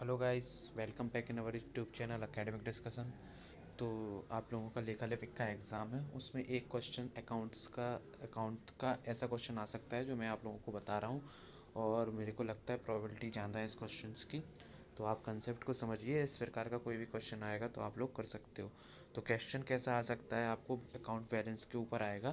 Hello guys, welcome back in our YouTube channel academic discussion. तो आप लोगों का लेखा लेखिक का एग्ज़ाम है, उसमें एक क्वेश्चन अकाउंट का ऐसा क्वेश्चन आ सकता है जो मैं आप लोगों को बता रहा हूँ, और मेरे को लगता है प्रोबेबिलिटी ज़्यादा है इस क्वेश्चंस की। तो आप कंसेप्ट को समझिए, इस प्रकार का कोई भी क्वेश्चन आएगा तो आप लोग कर सकते हो। तो क्वेश्चन कैसा आ सकता है, आपको अकाउंट बैलेंस के ऊपर आएगा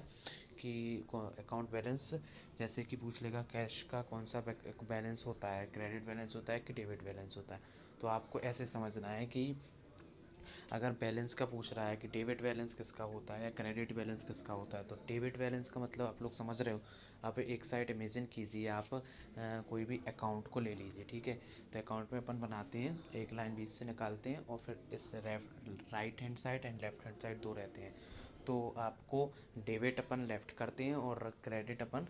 कि अकाउंट बैलेंस जैसे कि पूछ लेगा कैश का कौन सा बैलेंस होता है, क्रेडिट बैलेंस होता है कि डेबिट बैलेंस होता है। तो आपको ऐसे समझना है कि अगर बैलेंस का पूछ रहा है कि डेबिट बैलेंस किसका होता है या क्रेडिट बैलेंस किसका होता है, तो डेबिट बैलेंस का मतलब आप लोग समझ रहे हो। आप एक साइड इमेजिन कीजिए, आप कोई भी अकाउंट को ले लीजिए, ठीक है। तो अकाउंट में अपन बनाते हैं, एक लाइन बीच से निकालते हैं और फिर इस right hand side and left hand side दो रहते हैं। तो आपको डेबिट अपन लेफ़्ट करते हैं और क्रेडिट अपन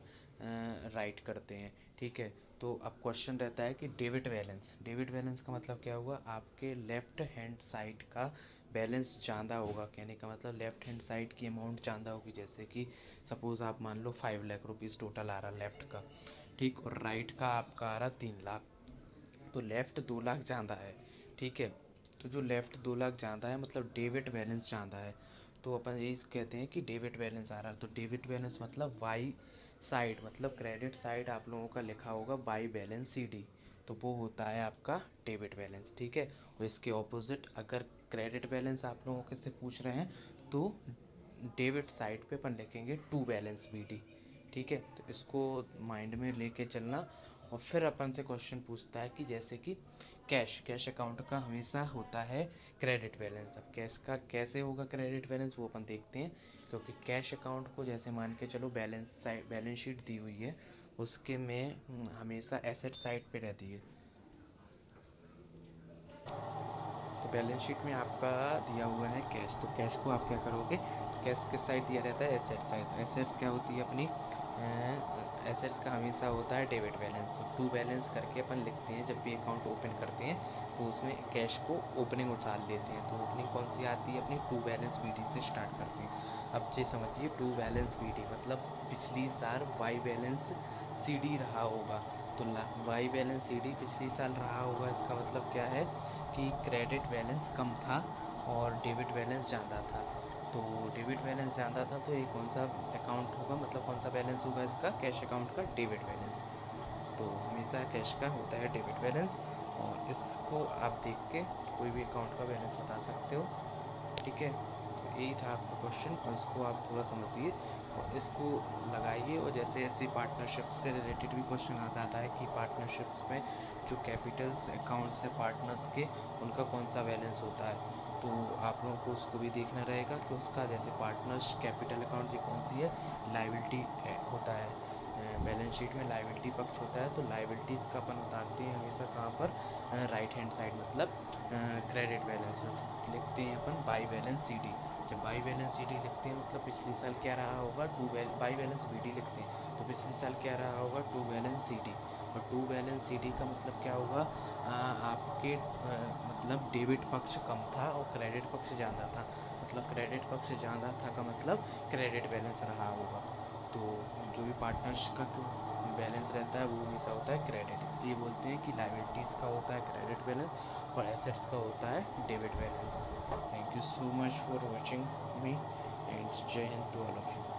राइट करते हैं, ठीक है। तो अब क्वेश्चन रहता है कि डेबिट बैलेंस का मतलब क्या हुआ, आपके लेफ़्ट हैंड साइड का बैलेंस ज़्यादा होगा। कहने का मतलब लेफ़्ट हैंड साइड की अमाउंट ज़्यादा होगी। जैसे कि सपोज़ आप मान लो 5 लाख रुपीज़ टोटल आ रहा लेफ़्ट का, ठीक, और राइट का आपका आ रहा 3 लाख। तो लेफ़्ट 2 लाख ज़्यादा है, ठीक है। तो जो लेफ़्ट 2 लाख ज़्यादा है मतलब डेबिट बैलेंस ज़्यादा है। तो अपन यही कहते हैं कि डेबिट बैलेंस आ रहा है। तो डेबिट बैलेंस मतलब वाई साइड, मतलब क्रेडिट साइड आप लोगों का लिखा होगा बाई बैलेंस सी डी, तो वो होता है आपका डेबिट बैलेंस, ठीक है। और इसके ऑपोजिट अगर क्रेडिट बैलेंस आप लोगों के से पूछ रहे हैं तो डेबिट साइड पे अपन लिखेंगे टू बैलेंस बी डी, ठीक है। तो इसको माइंड में लेके चलना। और फिर अपन से क्वेश्चन पूछता है कि जैसे कि कैश अकाउंट का हमेशा होता है क्रेडिट बैलेंस। अब कैश का कैसे होगा क्रेडिट बैलेंस वो अपन देखते हैं, क्योंकि कैश अकाउंट को जैसे मान के चलो बैलेंस शीट दी हुई है, उसके में हमेशा एसेट साइड पे रहती है। तो बैलेंस शीट में आपका दिया हुआ है कैश, तो कैश को आप क्या करोगे, तो कैश किस साइड दिया रहता है, एसेट साइड। तो एसेट्स क्या होती है अपनी, एसेट्स का हमेशा होता है डेबिट बैलेंस। तो टू बैलेंस करके अपन लिखते हैं जब भी अकाउंट ओपन करते हैं, तो उसमें कैश को ओपनिंग उतार लेते हैं। तो ओपनिंग कौन सी आती है अपनी, टू बैलेंस बी डी से स्टार्ट करते हैं। अब ये समझिए टू बैलेंस बी डी मतलब पिछली साल वाई बैलेंस सी डी रहा होगा। तो वाई बैलेंस सी डी पिछली साल रहा होगा, इसका मतलब क्या है कि क्रेडिट बैलेंस कम था और डेबिट बैलेंस ज़्यादा था। तो डेबिट बैलेंस ज़्यादा था तो ये कौन सा अकाउंट होगा, मतलब कौन सा बैलेंस होगा इसका, कैश अकाउंट का डेबिट बैलेंस। तो हमेशा कैश का होता है डेबिट बैलेंस, और इसको आप देख के कोई भी अकाउंट का बैलेंस बता सकते हो, ठीक है। तो यही था आपका क्वेश्चन, और इसको आप थोड़ा समझिए और इसको लगाइए। और जैसे ऐसे पार्टनरशिप से रिलेटेड भी क्वेश्चन आता है कि पार्टनरशिप्स में जो कैपिटल्स अकाउंट्स है पार्टनर्स के, उनका कौन सा बैलेंस होता है। तो आप लोगों को उसको भी देखना रहेगा कि उसका जैसे पार्टनर्स कैपिटल अकाउंट ये कौन सी है, लाइबिलिटी होता है। बैलेंस शीट में लाइबिलिटी पक्ष होता है, तो लाइबिलिटीज़ का अपन उतारते हैं हमेशा कहाँ पर, राइट हैंड साइड, मतलब क्रेडिट बैलेंस लिखते हैं अपन बाई बैलेंस सी डी। जब बाई बैलेंस सी डी लिखते हैं मतलब पिछले साल क्या रहा होगा, बाई बैलेंस बी डी लिखते हैं तो पिछले साल क्या रहा होगा, टू बैलेंस सी डी। और टू बैलेंस सी डी का मतलब क्या होगा, आपके मतलब डेबिट पक्ष कम था और क्रेडिट पक्ष ज़्यादा था। मतलब क्रेडिट पक्ष ज़्यादा था का मतलब क्रेडिट बैलेंस रहा होगा। तो जो भी पार्टनर्स का बैलेंस रहता है वो हमेशा होता है क्रेडिट, इसलिए बोलते हैं कि लाइबिलिटीज़ का होता है क्रेडिट बैलेंस और एसेट्स का होता है debit balance. Thank you so much for watching me and जय हिंद टू ऑल ऑफ यू।